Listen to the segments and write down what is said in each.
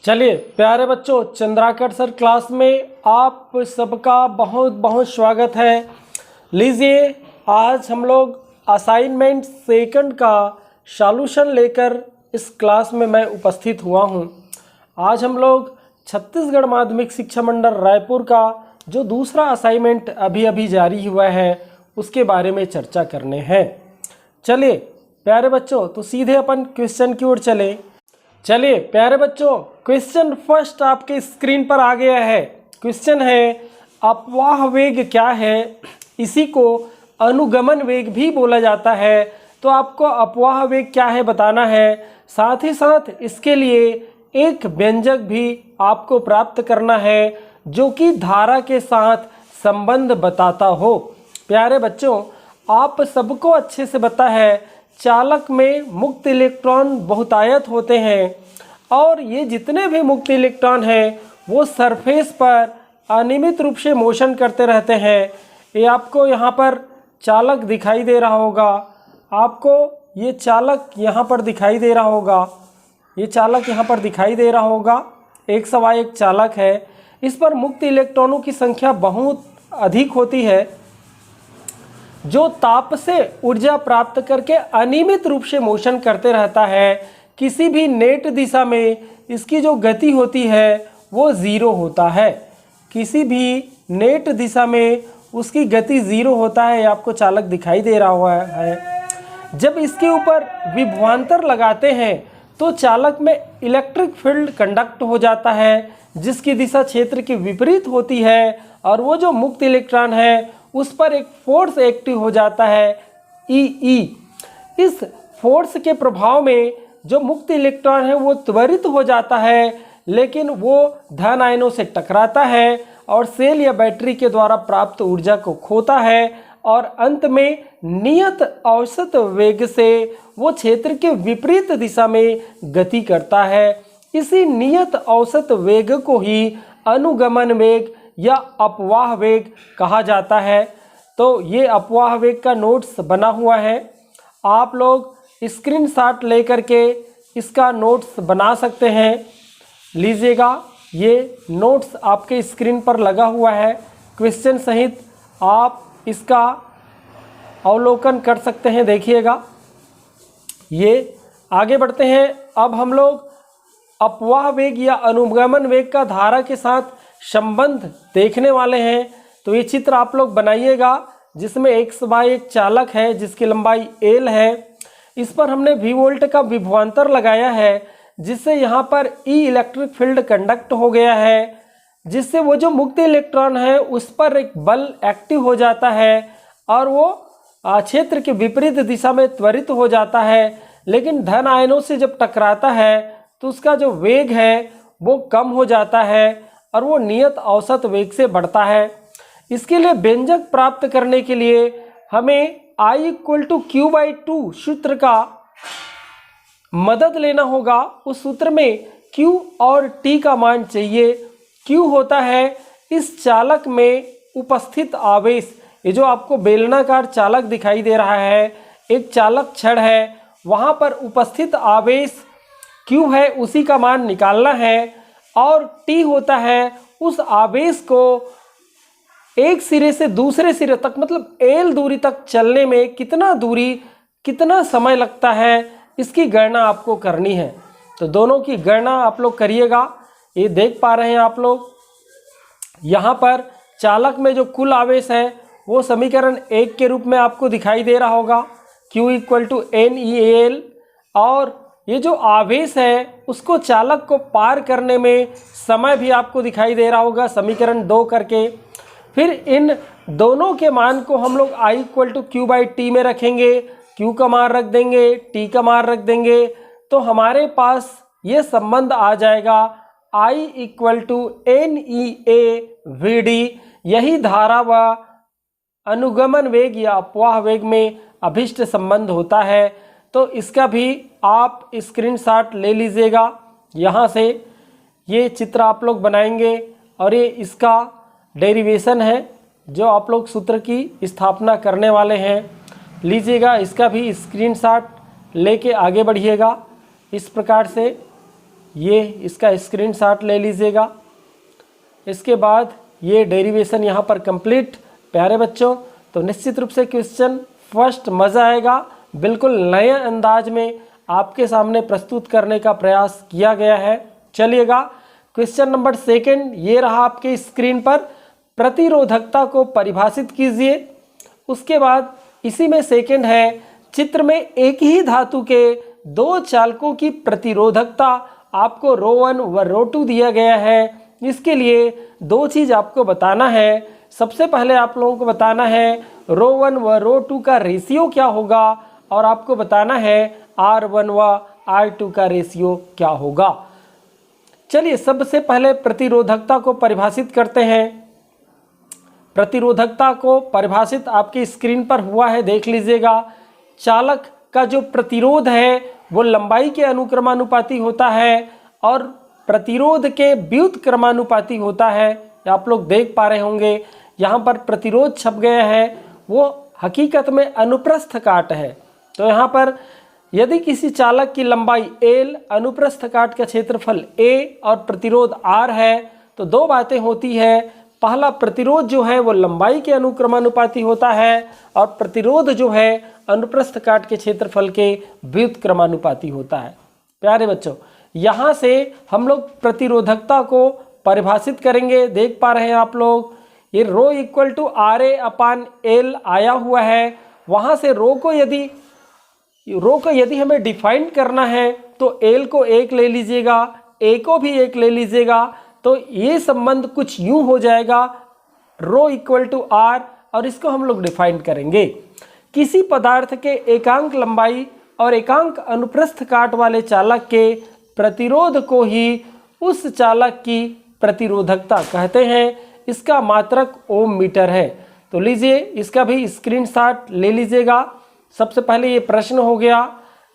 चलिए प्यारे बच्चों, चंद्राकर सर क्लास में आप सबका बहुत बहुत स्वागत है। लीजिए, आज हम लोग असाइनमेंट सेकंड का सॉल्यूशन लेकर इस क्लास में मैं उपस्थित हुआ हूं। आज हम लोग छत्तीसगढ़ माध्यमिक शिक्षा मंडल रायपुर का जो दूसरा असाइनमेंट अभी जारी हुआ है उसके बारे में चर्चा करने हैं। चलिए प्यारे बच्चों, तो सीधे अपन क्वेश्चन की ओर चलिए प्यारे बच्चों, क्वेश्चन फर्स्ट आपके स्क्रीन पर आ गया है। क्वेश्चन है, अपवाह वेग क्या है? इसी को अनुगमन वेग भी बोला जाता है। तो आपको अपवाह वेग क्या है बताना है। साथ ही साथ इसके लिए एक व्यंजक भी आपको प्राप्त करना है जो कि धारा के साथ संबंध बताता हो। प्यारे बच्चों, आप सबको अच्छे से पता है, चालक में मुक्त इलेक्ट्रॉन बहुतायत होते हैं और ये जितने भी मुक्त इलेक्ट्रॉन हैं वो सरफेस पर अनियमित रूप से मोशन करते रहते हैं। ये आपको यहाँ पर चालक दिखाई दे रहा होगा, आपको ये चालक यहाँ पर दिखाई दे रहा होगा, ये चालक यहाँ पर दिखाई दे रहा होगा। एक सवाई एक चालक है, इस पर मुक्त इलेक्ट्रॉनों की संख्या बहुत अधिक होती है जो ताप से ऊर्जा प्राप्त करके अनियमित रूप से मोशन करते रहता है। किसी भी नेट दिशा में इसकी जो गति होती है वो ज़ीरो होता है। किसी भी नेट दिशा में उसकी गति ज़ीरो होता है। आपको चालक दिखाई दे रहा हुआ है। जब इसके ऊपर विभवांतर लगाते हैं तो चालक में इलेक्ट्रिक फील्ड कंडक्ट हो जाता है जिसकी दिशा क्षेत्र के विपरीत होती है और वो जो मुक्त इलेक्ट्रॉन है उस पर एक फोर्स एक्टिव हो जाता है ई। इस फोर्स के प्रभाव में जो मुक्त इलेक्ट्रॉन है वो त्वरित हो जाता है, लेकिन वो धन आयनों से टकराता है और सेल या बैटरी के द्वारा प्राप्त ऊर्जा को खोता है और अंत में नियत औसत वेग से वो क्षेत्र के विपरीत दिशा में गति करता है। इसी नियत औसत वेग को ही अनुगमन वेग या अपवाह वेग कहा जाता है। तो ये अपवाह वेग का नोट्स बना हुआ है, आप लोग स्क्रीनशॉट लेकर के इसका नोट्स बना सकते हैं। लीजिएगा, ये नोट्स आपके स्क्रीन पर लगा हुआ है, क्वेश्चन सहित आप इसका अवलोकन कर सकते हैं। देखिएगा, ये आगे बढ़ते हैं। अब हम लोग अपवाह वेग या अनुगमन वेग का धारा के साथ संबंध देखने वाले हैं। तो ये चित्र आप लोग बनाइएगा जिसमें एक सवाई एक चालक है जिसकी लंबाई एल है। इस पर हमने वी वोल्ट का विभवांतर लगाया है जिससे यहाँ पर ई इलेक्ट्रिक फील्ड कंडक्ट हो गया है, जिससे वो जो मुक्त इलेक्ट्रॉन है उस पर एक बल एक्टिव हो जाता है और वो क्षेत्र के विपरीत दिशा में त्वरित हो जाता है। लेकिन धन आयनों से जब टकराता है तो उसका जो वेग है वो कम हो जाता है और वो नियत औसत वेग से बढ़ता है। इसके लिए व्यंजक प्राप्त करने के लिए हमें I = Q/2 सूत्र का मदद लेना होगा। उस सूत्र में Q और T का मान चाहिए। Q होता है इस चालक में उपस्थित आवेश। ये जो आपको बेलनाकार चालक दिखाई दे रहा है, एक चालक छड़ है, वहाँ पर उपस्थित आवेश Q है, उसी का मान निकालना है। और T होता है उस आवेश को एक सिरे से दूसरे सिरे तक, मतलब L दूरी तक चलने में कितना समय लगता है, इसकी गणना आपको करनी है। तो दोनों की गणना आप लोग करिएगा। ये देख पा रहे हैं आप लोग, यहाँ पर चालक में जो कुल आवेश है वो समीकरण 1 के रूप में आपको दिखाई दे रहा होगा, Q = NeAl। और ये जो आवेश है उसको चालक को पार करने में समय भी आपको दिखाई दे रहा होगा, समीकरण 2 करके। फिर इन दोनों के मान को हम लोग I = Q/T में रखेंगे, Q का मान रख देंगे, T का मान रख देंगे, तो हमारे पास ये संबंध आ जाएगा I = NeAVD। यही धारा व अनुगमन वेग या अपवाह वेग में अभिष्ट संबंध होता है। तो इसका भी आप स्क्रीनशॉट ले लीजिएगा। यहाँ से ये चित्र आप लोग बनाएंगे और ये इसका डेरिवेशन है जो आप लोग सूत्र की स्थापना करने वाले हैं। लीजिएगा, इसका भी स्क्रीनशॉट लेके आगे बढ़िएगा। इस प्रकार से ये इसका स्क्रीनशॉट ले लीजिएगा। इसके बाद ये डेरिवेशन यहाँ पर कंप्लीट। प्यारे बच्चों, तो निश्चित रूप से क्वेश्चन फर्स्ट मज़ा आएगा, बिल्कुल नए अंदाज में आपके सामने प्रस्तुत करने का प्रयास किया गया है। चलिएगा, क्वेश्चन नंबर सेकंड ये रहा आपके स्क्रीन पर। प्रतिरोधकता को परिभाषित कीजिए। उसके बाद इसी में सेकंड है, चित्र में एक ही धातु के दो चालकों की प्रतिरोधकता आपको ρ1 व ρ2 दिया गया है। इसके लिए दो चीज़ आपको बताना है। सबसे पहले आप लोगों को बताना है ρ1 व ρ2 का रेशियो क्या होगा, और आपको बताना है R1 व R2 का रेशियो क्या होगा। चलिए सबसे पहले प्रतिरोधकता को परिभाषित करते हैं। प्रतिरोधकता को परिभाषित आपकी स्क्रीन पर हुआ है, देख लीजिएगा। चालक का जो प्रतिरोध है वो लंबाई के अनुक्रमानुपाती होता है और प्रतिरोध के व्युत्क्रमानुपाती होता है। आप लोग देख पा रहे होंगे यहाँ पर प्रतिरोध छप गया है, वो हकीकत में अनुप्रस्थ काट है। तो यहाँ पर यदि किसी चालक की लंबाई L, अनुप्रस्थ काट का क्षेत्रफल A और प्रतिरोध R है, तो दो बातें होती है। पहला, प्रतिरोध जो है वो लंबाई के अनुक्रमानुपाती होता है और प्रतिरोध जो है अनुप्रस्थ काट के क्षेत्रफल के व्युत्क्रमानुपाती होता है। प्यारे बच्चों, यहाँ से हम लोग प्रतिरोधकता को परिभाषित करेंगे। देख पा रहे हैं आप लोग, ये रो इक्वल टू RA/L आया हुआ है। वहाँ से रो को यदि हमें डिफाइन करना है तो L को 1 ले लीजिएगा, A को भी 1 ले लीजिएगा। तो ये संबंध कुछ यूं हो जाएगा, रो इक्वल टू R, और इसको हम लोग डिफाइन करेंगे। किसी पदार्थ के एकांक लंबाई और एकांक अनुप्रस्थ काट वाले चालक के प्रतिरोध को ही उस चालक की प्रतिरोधकता कहते हैं। इसका मात्रक ओम मीटर है। तो लीजिए इसका भी स्क्रीनशॉट ले लीजिएगा। सबसे पहले ये प्रश्न हो गया,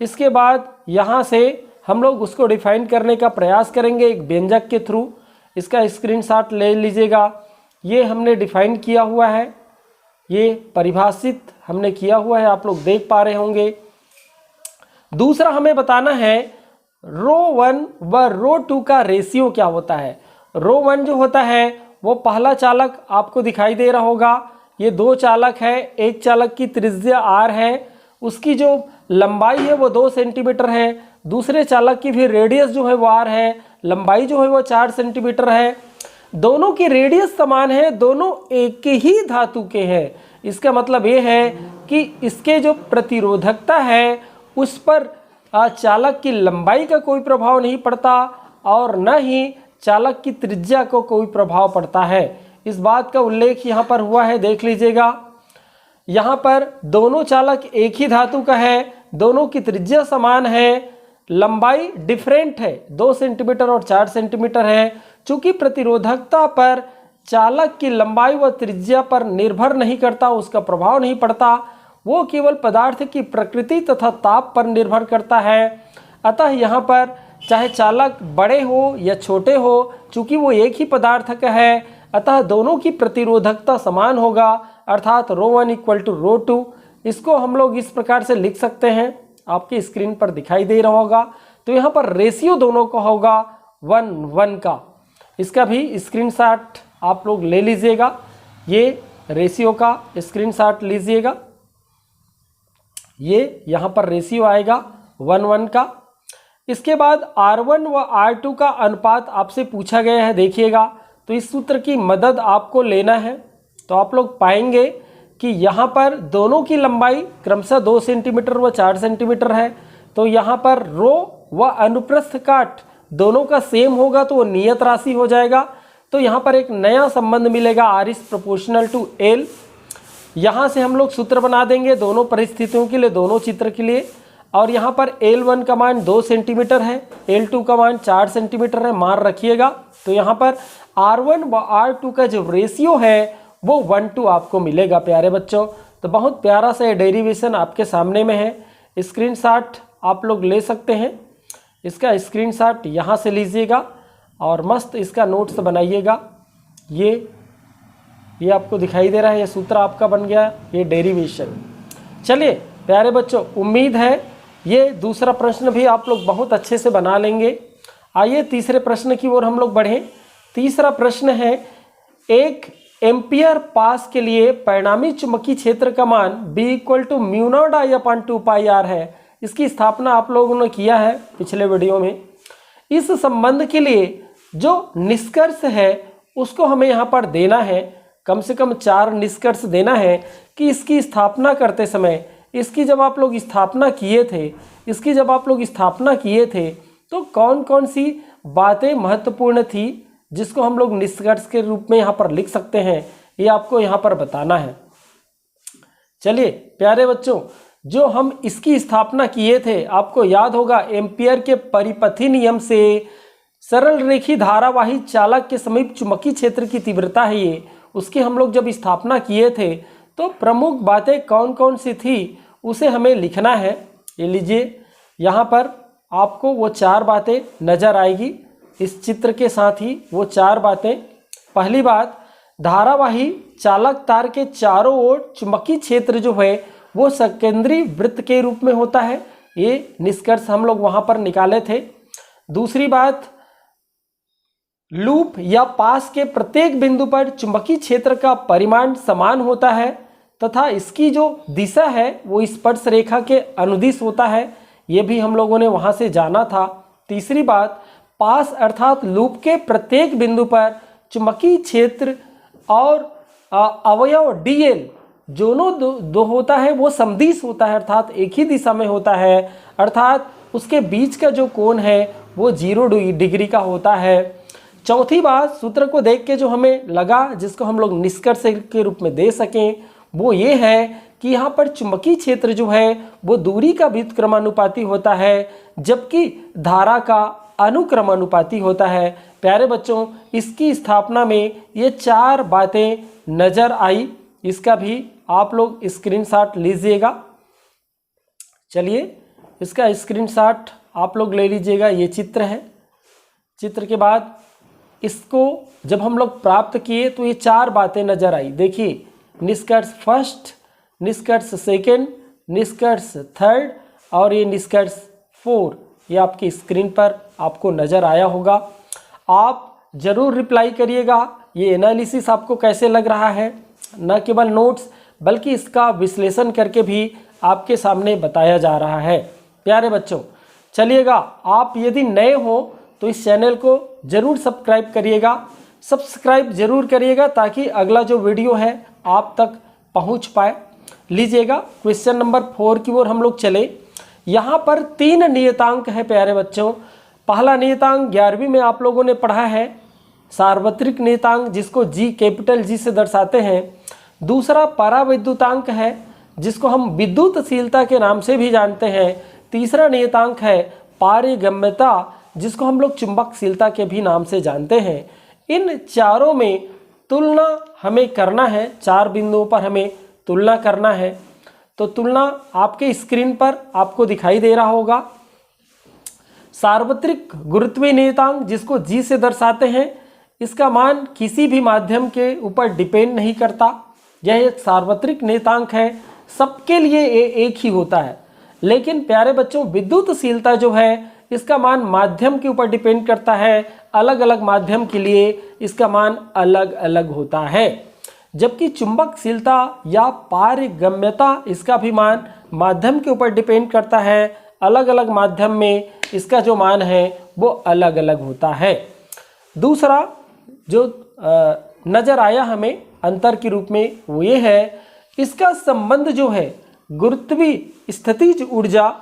इसके बाद यहाँ से हम लोग उसको डिफाइन करने का प्रयास करेंगे एक व्यंजक के थ्रू। इसका स्क्रीनशॉट ले लीजिएगा। ये हमने डिफाइन किया हुआ है, ये परिभाषित हमने किया हुआ है, आप लोग देख पा रहे होंगे। दूसरा हमें बताना है ρ1 व ρ2 का रेशियो क्या होता है। ρ1 जो होता है वो पहला चालक आपको दिखाई दे रहा होगा। ये दो चालक है, एक चालक की त्रिज्या R है, उसकी जो लंबाई है वो 2 सेंटीमीटर है। दूसरे चालक की भी रेडियस जो है वो R है, लंबाई जो है वो 4 सेंटीमीटर है। दोनों की रेडियस समान है, दोनों एक ही धातु के हैं। इसका मतलब ये है कि इसके जो प्रतिरोधकता है उस पर चालक की लंबाई का कोई प्रभाव नहीं पड़ता और न ही चालक की त्रिज्या को कोई प्रभाव पड़ता है। इस बात का उल्लेख यहाँ पर हुआ है, देख लीजिएगा। यहाँ पर दोनों चालक एक ही धातु का है, दोनों की त्रिज्या समान है, लंबाई डिफरेंट है, 2 सेंटीमीटर और 4 सेंटीमीटर है। चूंकि प्रतिरोधकता पर चालक की लंबाई व त्रिज्या पर निर्भर नहीं करता, उसका प्रभाव नहीं पड़ता, वो केवल पदार्थ की प्रकृति तथा ताप पर निर्भर करता है। अतः यहाँ पर चाहे चालक बड़े हो या छोटे हो, चूंकि वो एक ही पदार्थ का है, अतः दोनों की प्रतिरोधकता समान होगा, अर्थात ρ1 इक्वल टू ρ2। इसको हम लोग इस प्रकार से लिख सकते हैं, आपकी स्क्रीन पर दिखाई दे रहा होगा। तो यहाँ पर रेशियो दोनों का होगा 1:1 का। इसका भी स्क्रीनशॉट आप लोग ले लीजिएगा, ये रेशियो का स्क्रीनशॉट लीजिएगा। ये यहाँ पर रेशियो आएगा 1:1 का। इसके बाद R1 व R2 का अनुपात आपसे पूछा गया है, देखिएगा। तो इस सूत्र की मदद आपको लेना है। तो आप लोग पाएंगे कि यहाँ पर दोनों की लंबाई क्रमशः 2 सेंटीमीटर व 4 सेंटीमीटर है। तो यहाँ पर रो व अनुप्रस्थ काट दोनों का सेम होगा, तो वो नियत राशि हो जाएगा। तो यहाँ पर एक नया संबंध मिलेगा, R is proportional to L। यहाँ से हम लोग सूत्र बना देंगे दोनों परिस्थितियों के लिए, दोनों चित्र के लिए। और यहाँ पर L1 का मान 2 सेंटीमीटर है, L2 का मान 4 सेंटीमीटर है, मान रखिएगा। तो यहाँ पर R1 व R2 का जो रेशियो है वो 1:2 आपको मिलेगा प्यारे बच्चों। तो बहुत प्यारा सा ये डेरिवेशन आपके सामने में है। स्क्रीनशॉट आप लोग ले सकते हैं, इसका स्क्रीनशॉट यहाँ से लीजिएगा और मस्त इसका नोट्स बनाइएगा। ये आपको दिखाई दे रहा है, ये सूत्र आपका बन गया, ये डेरिवेशन। चलिए प्यारे बच्चों, उम्मीद है ये दूसरा प्रश्न भी आप लोग बहुत अच्छे से बना लेंगे। आइए तीसरे प्रश्न की ओर हम लोग बढ़ें। तीसरा प्रश्न है, एक एम्पियर पास के लिए परिणामी चुंबकीय क्षेत्र का मान B = μ0I/2πr है। इसकी स्थापना आप लोगों ने किया है पिछले वीडियो में। इस संबंध के लिए जो निष्कर्ष है उसको हमें यहाँ पर देना है, कम से कम 4 निष्कर्ष देना है कि इसकी स्थापना करते समय, इसकी जब आप लोग स्थापना किए थे तो कौन कौन सी बातें महत्वपूर्ण थी जिसको हम लोग निष्कर्ष के रूप में यहाँ पर लिख सकते हैं, ये आपको यहाँ पर बताना है। चलिए प्यारे बच्चों, जो हम इसकी स्थापना किए थे, आपको याद होगा एम्पियर के परिपथी नियम से सरल रेखी धारावाही चालक के समीप चुंबकीय क्षेत्र की तीव्रता है ये, उसकी हम लोग जब स्थापना किए थे तो प्रमुख बातें कौन कौन सी थी उसे हमें लिखना है। ये लीजिए, यहाँ पर आपको वो 4 बातें नज़र आएगी इस चित्र के साथ ही, वो 4 बातें। पहली बात, धारावाही चालक तार के चारों ओर चुंबकीय क्षेत्र जो है वो सकेंद्री वृत्त के रूप में होता है, ये निष्कर्ष हम लोग वहाँ पर निकाले थे। दूसरी बात, लूप या पास के प्रत्येक बिंदु पर चुंबकीय क्षेत्र का परिमाण समान होता है तथा इसकी जो दिशा है वो स्पर्श रेखा के अनुदिश होता है, ये भी हम लोगों ने वहाँ से जाना था। तीसरी बात, पास अर्थात लूप के प्रत्येक बिंदु पर चुंबकीय क्षेत्र और अवयव DL दोनों दो होता है, वो समदिश होता है अर्थात एक ही दिशा में होता है, अर्थात उसके बीच का जो कोण है वो 0 डिग्री का होता है। चौथी बात, सूत्र को देख के जो हमें लगा जिसको हम लोग निष्कर्ष के रूप में दे सकें वो ये है कि यहाँ पर चुंबकीय क्षेत्र जो है वो दूरी का व्युत्क्रमानुपाती होता है जबकि धारा का अनुक्रमानुपाती होता है। प्यारे बच्चों, इसकी स्थापना में ये 4 बातें नज़र आई, इसका भी आप लोग स्क्रीनशॉट लीजिएगा। चलिए इसका स्क्रीनशॉट आप लोग ले लीजिएगा, ये चित्र है। चित्र के बाद इसको जब हम लोग प्राप्त किए तो ये 4 बातें नज़र आई। देखिए, निष्कर्ष फर्स्ट, निष्कर्ष सेकंड, निष्कर्ष थर्ड और ये निष्कर्ष 4, ये आपकी स्क्रीन पर आपको नज़र आया होगा। आप ज़रूर रिप्लाई करिएगा ये एनालिसिस आपको कैसे लग रहा है, न केवल नोट्स बल्कि इसका विश्लेषण करके भी आपके सामने बताया जा रहा है। प्यारे बच्चों, चलिएगा, आप यदि नए हो तो इस चैनल को ज़रूर सब्सक्राइब करिएगा, सब्सक्राइब ज़रूर करिएगा ताकि अगला जो वीडियो है आप तक पहुंच पाए। लीजिएगा, क्वेश्चन नंबर 4 की ओर हम लोग चले। यहाँ पर 3 नियतांक है प्यारे बच्चों। पहला नियतांक 11वीं में आप लोगों ने पढ़ा है, सार्वत्रिक नियतांक जिसको G कैपिटल G से दर्शाते हैं। दूसरा पराविद्युतांक है जिसको हम विद्युतशीलता के नाम से भी जानते हैं। तीसरा नियतांक है पारगम्यता जिसको हम लोग चुंबकशीलता के भी नाम से जानते हैं। इन चारों में तुलना हमें करना है, 4 बिंदुओं पर हमें तुलना करना है। तो तुलना आपके स्क्रीन पर आपको दिखाई दे रहा होगा। सार्वत्रिक गुरुत्वीय नियतांक जिसको G से दर्शाते हैं, इसका मान किसी भी माध्यम के ऊपर डिपेंड नहीं करता। यह एक सार्वत्रिक नियतांक है, सबके लिए एक ही होता है। लेकिन प्यारे बच्चों, विद्युतशीलता जो है इसका मान माध्यम के ऊपर डिपेंड करता है, अलग अलग माध्यम के लिए इसका मान अलग अलग होता है। जबकि चुंबकशीलता या पारगम्यता इसका भी मान माध्यम के ऊपर डिपेंड करता है, अलग अलग माध्यम में इसका जो मान है वो अलग अलग होता है। दूसरा जो नज़र आया हमें अंतर के रूप में वो ये है, इसका संबंध जो है गुरुत्वीय स्थितिज ऊर्जा,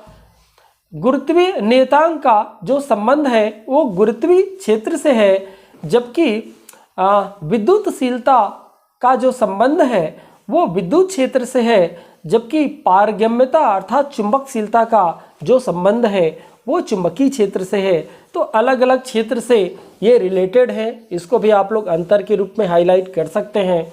गुरुत्वीय नियतांक का जो संबंध है वो गुरुत्वीय क्षेत्र से है, जबकि विद्युतशीलता का जो संबंध है वो विद्युत क्षेत्र से है। जबकि पारगम्यता अर्थात चुंबकशीलता का जो संबंध है वो चुंबकीय क्षेत्र से है। तो अलग अलग क्षेत्र से ये रिलेटेड है, इसको भी आप लोग अंतर के रूप में हाईलाइट कर सकते हैं।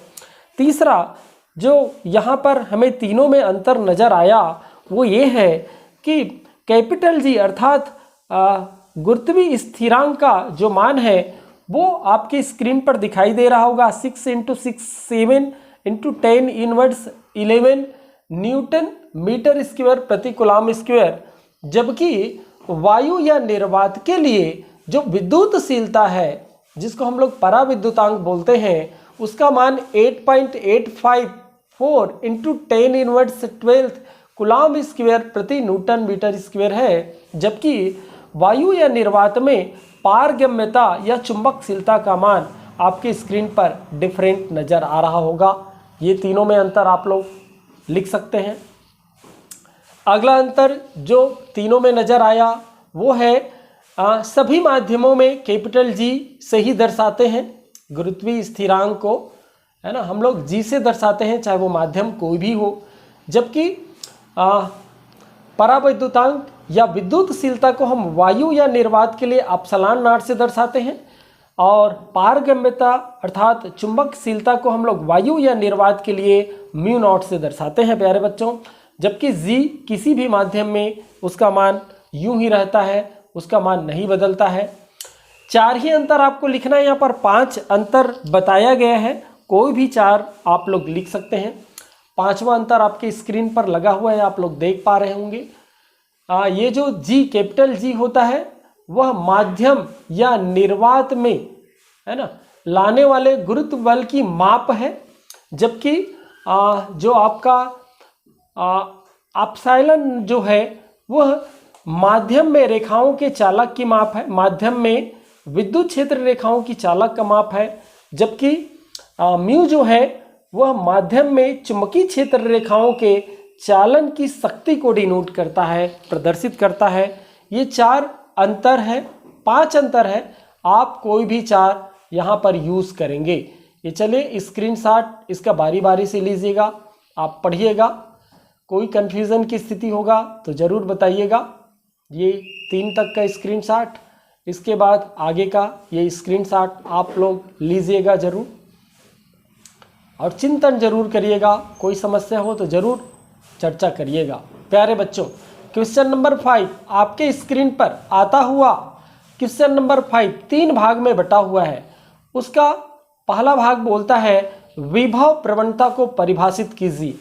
तीसरा जो यहाँ पर हमें तीनों में अंतर नज़र आया वो ये है कि कैपिटल G अर्थात गुरुत्वीय स्थिरांक का जो मान है वो आपकी स्क्रीन पर दिखाई दे रहा होगा, 6 × 6 7 × 10⁻11 न्यूटन मीटर स्क्वायर प्रति कूलम स्क्वायर। जबकि वायु या निर्वात के लिए जो विद्युतशीलता है जिसको हम लोग पराविद्युतांक बोलते हैं, उसका मान 8.854 इंटू 10⁻12 कूलम्ब स्क्वायर प्रति न्यूटन मीटर स्क्वायर है। जबकि वायु या निर्वात में पारगम्यता या चुंबकशीलता का मान आपके स्क्रीन पर डिफरेंट नज़र आ रहा होगा। ये तीनों में अंतर आप लोग लिख सकते हैं। अगला अंतर जो तीनों में नज़र आया वो है सभी माध्यमों में कैपिटल जी से ही दर्शाते हैं गुरुत्वीय स्थिरांक को, है ना। हम लोग जी से दर्शाते हैं चाहे वो माध्यम कोई भी हो। जबकि पराविद्युतांक या विद्युतशीलता को हम वायु या निर्वात के लिए एप्सिलॉन नॉट से दर्शाते हैं और पारगम्यता अर्थात चुंबकशीलता को हम लोग वायु या निर्वात के लिए म्यू नॉट से दर्शाते हैं प्यारे बच्चों। जबकि जी किसी भी माध्यम में उसका मान यूं ही रहता है, उसका मान नहीं बदलता है। 4 ही अंतर आपको लिखना है, यहाँ पर 5 अंतर बताया गया है, कोई भी 4 आप लोग लिख सकते हैं। 5वां अंतर आपके स्क्रीन पर लगा हुआ है, आप लोग देख पा रहे होंगे। ये जो जी कैपिटल जी होता है वह माध्यम या निर्वात में, है ना, लाने वाले गुरुत्व बल की माप है। जबकि जो आपका एप्सिलॉन जो है वह माध्यम में रेखाओं के चालक की माप है, माध्यम में विद्युत क्षेत्र रेखाओं की चालक का माप है। जबकि म्यू जो है वह माध्यम में चुंबकीय क्षेत्र रेखाओं के चालन की शक्ति को डिनोट करता है, प्रदर्शित करता है। ये 4 अंतर है, 5 अंतर है, आप कोई भी 4 यहाँ पर यूज़ करेंगे। ये चलिए स्क्रीनशॉट इसका बारी बारी से लीजिएगा, आप पढ़िएगा, कोई कन्फ्यूज़न की स्थिति होगा तो ज़रूर बताइएगा। ये 3 तक का स्क्रीनशॉट, इसके बाद आगे का ये स्क्रीनशॉट आप लोग लीजिएगा ज़रूर और चिंतन जरूर करिएगा। कोई समस्या हो तो ज़रूर चर्चा करिएगा। प्यारे बच्चों, क्वेश्चन नंबर 5 आपके स्क्रीन पर आता हुआ क्वेश्चन नंबर 5 3 भाग में बटा हुआ है। उसका पहला भाग बोलता है विभव प्रवणता को परिभाषित कीजिए।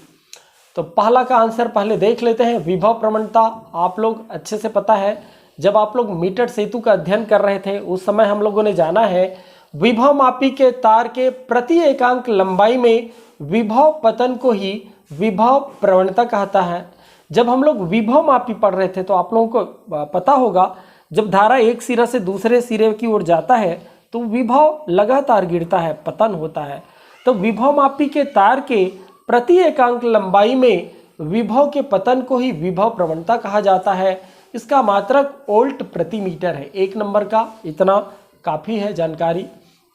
तो पहला का आंसर पहले देख लेते हैं। विभव प्रवणता आप लोग अच्छे से पता है, जब आप लोग मीटर सेतु का अध्ययन कर रहे थे उस समय हम लोगों ने जाना है विभव मापी के तार के प्रति एकांक लंबाई में विभव पतन को ही विभव प्रवणता कहता है। जब हम लोग विभव मापी पढ़ रहे थे तो आप लोगों को पता होगा जब धारा एक सिरा से दूसरे सिरे की ओर जाता है तो विभव लगातार गिरता है, पतन होता है। तो विभव मापी के तार के प्रति एकांक लंबाई में विभव के पतन को ही विभव प्रवणता कहा जाता है। इसका मात्रक वोल्ट प्रति मीटर है। 1 नंबर का इतना काफ़ी है जानकारी,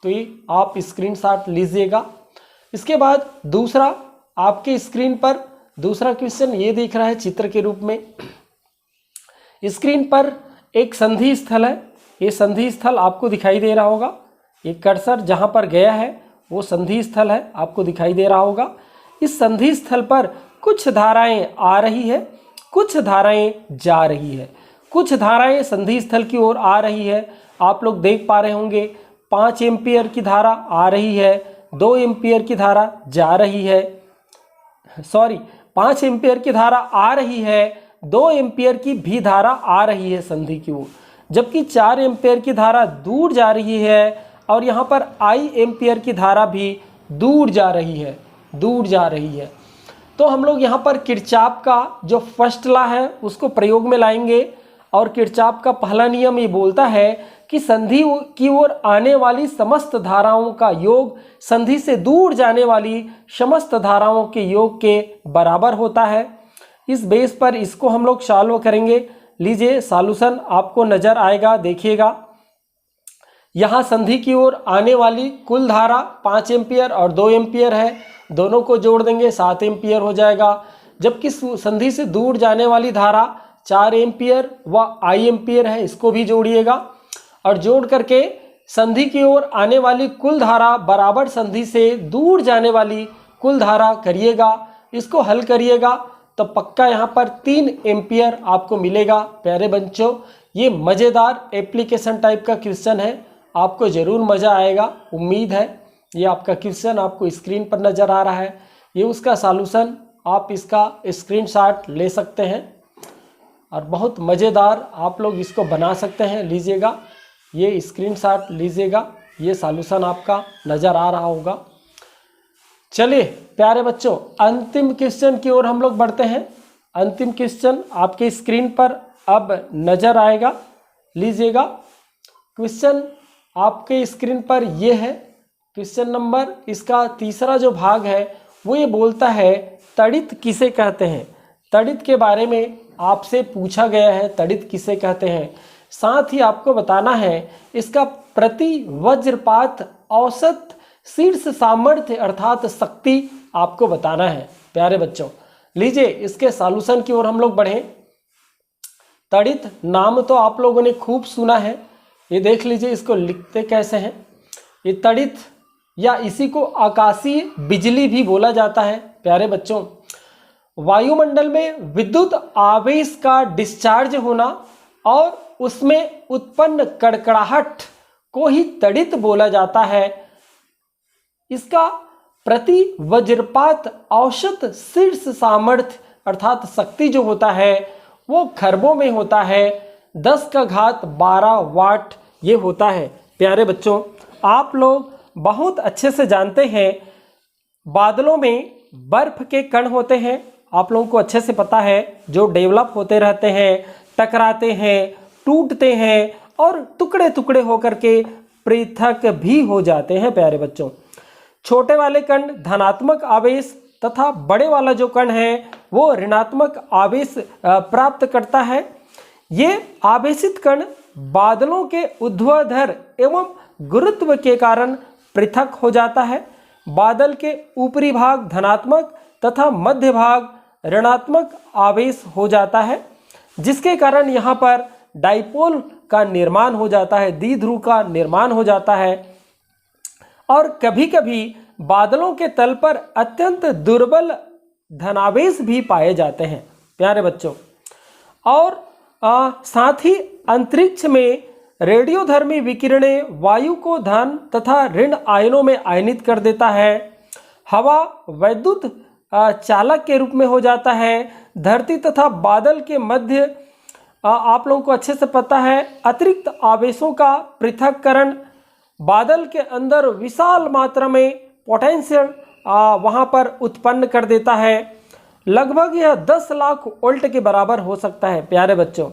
तो ये आप स्क्रीनशॉट लीजिएगा। इसके बाद दूसरा आपके स्क्रीन पर दूसरा क्वेश्चन ये दिख रहा है चित्र के रूप में। स्क्रीन पर एक संधि स्थल है, ये संधि स्थल आपको दिखाई दे रहा होगा। ये कर्सर जहाँ पर गया है वो संधि स्थल है, आपको दिखाई दे रहा होगा। इस संधि स्थल पर कुछ धाराएं आ रही है, कुछ धाराएं जा रही है। कुछ धाराएं संधि स्थल की ओर आ रही है, आप लोग देख पा रहे होंगे। 5 एम्पियर की धारा आ रही है, 2 एम्पियर की धारा जा रही है, 5 एम्पियर की धारा आ रही है, 2 एम्पियर की भी धारा आ रही है संधि की ओर। जबकि 4 एम्पियर की धारा दूर जा रही है और यहाँ पर आई एम्पियर की धारा भी दूर जा रही है, तो हम लोग यहाँ पर किरचॉफ का जो फर्स्ट लॉ है उसको प्रयोग में लाएंगे। और किरचॉफ का पहला नियम ये बोलता है कि संधि की ओर आने वाली समस्त धाराओं का योग संधि से दूर जाने वाली समस्त धाराओं के योग के बराबर होता है। इस बेस पर इसको हम लोग सॉल्व करेंगे। लीजिए सॉल्यूशन आपको नज़र आएगा, देखिएगा। यहाँ संधि की ओर आने वाली कुल धारा 5 एम्पियर और 2 एम्पियर है, दोनों को जोड़ देंगे 7 एम्पियर हो जाएगा। जबकि संधि से दूर जाने वाली धारा 4 एम्पियर व आई एम्पियर है, इसको भी जोड़िएगा और जोड़ करके संधि की ओर आने वाली कुल धारा बराबर संधि से दूर जाने वाली कुल धारा करिएगा। इसको हल करिएगा तो पक्का यहाँ पर 3 एम्पियर आपको मिलेगा। प्यारे बच्चों, ये मज़ेदार एप्लीकेशन टाइप का क्वेश्चन है, आपको ज़रूर मज़ा आएगा, उम्मीद है। ये आपका क्वेश्चन आपको स्क्रीन पर नज़र आ रहा है, ये उसका सॉल्यूशन, आप इसका स्क्रीनशॉट ले सकते हैं और बहुत मज़ेदार आप लोग इसको बना सकते हैं। लीजिएगा, ये स्क्रीनशॉट लीजिएगा, ये सॉल्यूशन आपका नज़र आ रहा होगा। चलिए प्यारे बच्चों, अंतिम क्वेश्चन की ओर हम लोग बढ़ते हैं। अंतिम क्वेश्चन आपके स्क्रीन पर अब नज़र आएगा, लीजिएगा। क्वेश्चन आपके स्क्रीन पर ये है, क्वेश्चन नंबर इसका तीसरा जो भाग है वो ये बोलता है तड़ित किसे कहते हैं। तड़ित के बारे में आपसे पूछा गया है, तड़ित किसे कहते हैं। साथ ही आपको बताना है इसका प्रति वज्रपात औसत शीर्ष सामर्थ्य अर्थात शक्ति आपको बताना है। प्यारे बच्चों लीजिए इसके सॉल्यूशन की ओर हम लोग बढ़ें। तड़ित नाम तो आप लोगों ने खूब सुना है, ये देख लीजिए इसको लिखते कैसे हैं। ये तड़ित या इसी को आकाशीय बिजली भी बोला जाता है। प्यारे बच्चों, वायुमंडल में विद्युत आवेश का डिस्चार्ज होना और उसमें उत्पन्न कड़कड़ाहट को ही तड़ित बोला जाता है। इसका प्रति वज्रपात औसत शीर्ष सामर्थ्य अर्थात शक्ति जो होता है वो खरबों में होता है, 10⁻12 वाट ये होता है। प्यारे बच्चों, आप लोग बहुत अच्छे से जानते हैं बादलों में बर्फ के कण होते हैं, आप लोगों को अच्छे से पता है, जो डेवलप होते रहते हैं, टकराते हैं, टूटते हैं और टुकड़े टुकड़े होकर के पृथक भी हो जाते हैं। प्यारे बच्चों, छोटे वाले कण धनात्मक आवेश तथा बड़े वाला जो कण है वो ऋणात्मक आवेश प्राप्त करता है। ये आवेशित कण बादलों के ऊर्ध्वाधर एवं गुरुत्व के कारण पृथक हो जाता है। बादल के ऊपरी भाग धनात्मक तथा मध्य भाग ऋणात्मक आवेश हो जाता है, जिसके कारण यहाँ पर डाइपोल का निर्माण हो जाता है, द्विध्रुव का निर्माण हो जाता है। और कभी कभी बादलों के तल पर अत्यंत दुर्बल धनावेश भी पाए जाते हैं। प्यारे बच्चों, और साथ ही अंतरिक्ष में रेडियोधर्मी विकिरणें वायु को धन तथा ऋण आयनों में आयनित कर देता है। हवा वैद्युत चालक के रूप में हो जाता है। धरती तथा बादल के मध्य आप लोगों को अच्छे से पता है अतिरिक्त आवेशों का पृथक्करण बादल के अंदर विशाल मात्रा में पोटेंशियल वहाँ पर उत्पन्न कर देता है। लगभग यह 10 लाख वोल्ट के बराबर हो सकता है। प्यारे बच्चों,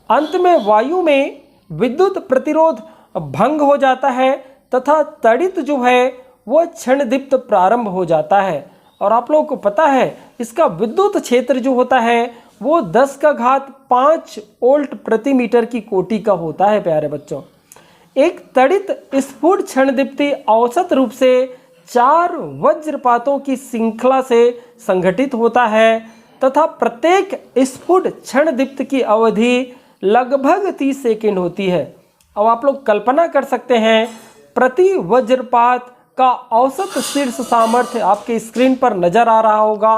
अंत में वायु में विद्युत प्रतिरोध भंग हो जाता है तथा तड़ित जो है वो क्षणदीप्त प्रारंभ हो जाता है। और आप लोगों को पता है इसका विद्युत क्षेत्र जो होता है वो 10⁵5 वोल्ट प्रति मीटर की कोटि का होता है। प्यारे बच्चों, एक तड़ित स्फुट क्षणदीप्ति औसत रूप से 4 वज्रपातों की श्रृंखला से संघटित होता है तथा प्रत्येक स्फुट क्षणदीप्त की अवधि लगभग 30 सेकेंड होती है। अब आप लोग कल्पना कर सकते हैं प्रति वज्रपात का औसत शीर्ष सामर्थ्य आपके स्क्रीन पर नजर आ रहा होगा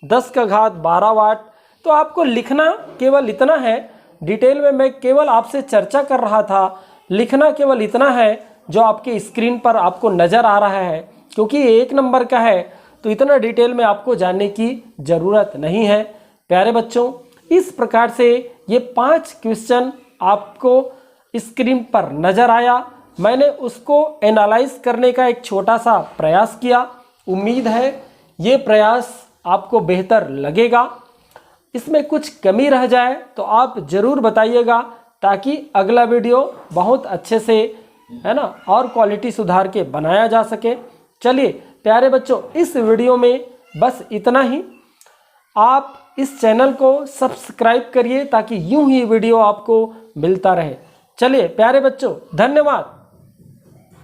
10⁻12 वाट। तो आपको लिखना केवल इतना है, डिटेल में मैं केवल आपसे चर्चा कर रहा था, लिखना केवल इतना है जो आपके स्क्रीन पर आपको नज़र आ रहा है, क्योंकि ये 1 नंबर का है तो इतना डिटेल में आपको जानने की ज़रूरत नहीं है। प्यारे बच्चों, इस प्रकार से ये 5 क्वेश्चन आपको स्क्रीन पर नज़र आया। मैंने उसको एनालाइज करने का एक छोटा सा प्रयास किया। उम्मीद है ये प्रयास आपको बेहतर लगेगा। इसमें कुछ कमी रह जाए तो आप ज़रूर बताइएगा, ताकि अगला वीडियो बहुत अच्छे से है ना और क्वालिटी सुधार के बनाया जा सके। चलिए प्यारे बच्चों, इस वीडियो में बस इतना ही। आप इस चैनल को सब्सक्राइब करिए ताकि यूं ही वीडियो आपको मिलता रहे। चलिए प्यारे बच्चों, धन्यवाद।